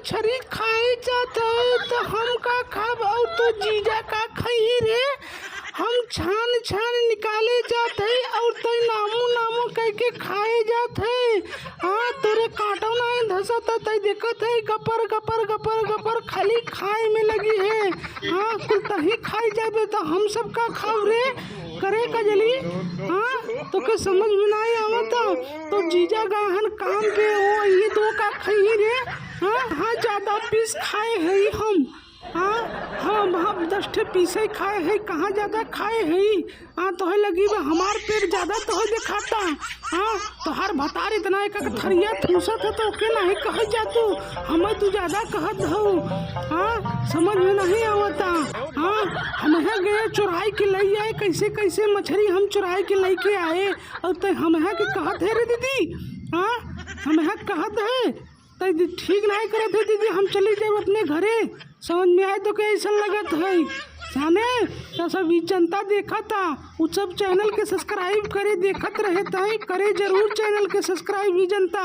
मछली खाए जात है तो हम का खाब और तो जीजा का खाई रे। हम छान छान निकाले जात है और तो नामू नामू कह के खाए जात है। हाँ तोरे काटो नहीं धसत है, देखत है गपर गपर गपर गपर खाली खाए में लगी है। हाँ कुल तही खाई जाबे तो हम सब का खाव रे करे कजली। हाँ तो के समझ में नहीं आवता तो जीजा गाहन काम पे हो ये दो का खाई रे। हाँ ज्यादा पीस खाए है हम। हाँ 10 ठे पीसे खाए है, कहाँ ज्यादा खाए है। हाँ तो है लगी बा हमार पेट ज्यादा तो है दिखाता। हाँ तो हर भतार इतना एक थरिया ठूसत है तो के नहीं कह जा तू हमें तू ज्यादा कहत हो। हाँ समझ में नहीं आवता। हाँ हम है गए चुराई के ले आए, कैसे कैसे मछली हम चुराई के लेके आए और तो हम है के कहत है रे दीदी। हाँ हम है कहत है तो ठीक नहीं करत है दीदी, हम चली जाए अपने घरे। समझ में आए तो कैसा लगत है जाने तो सब जनता देखा था वो सब चैनल के सब्सक्राइब करे देखत रहे करे जरूर चैनल के सब्सक्राइब भी जनता।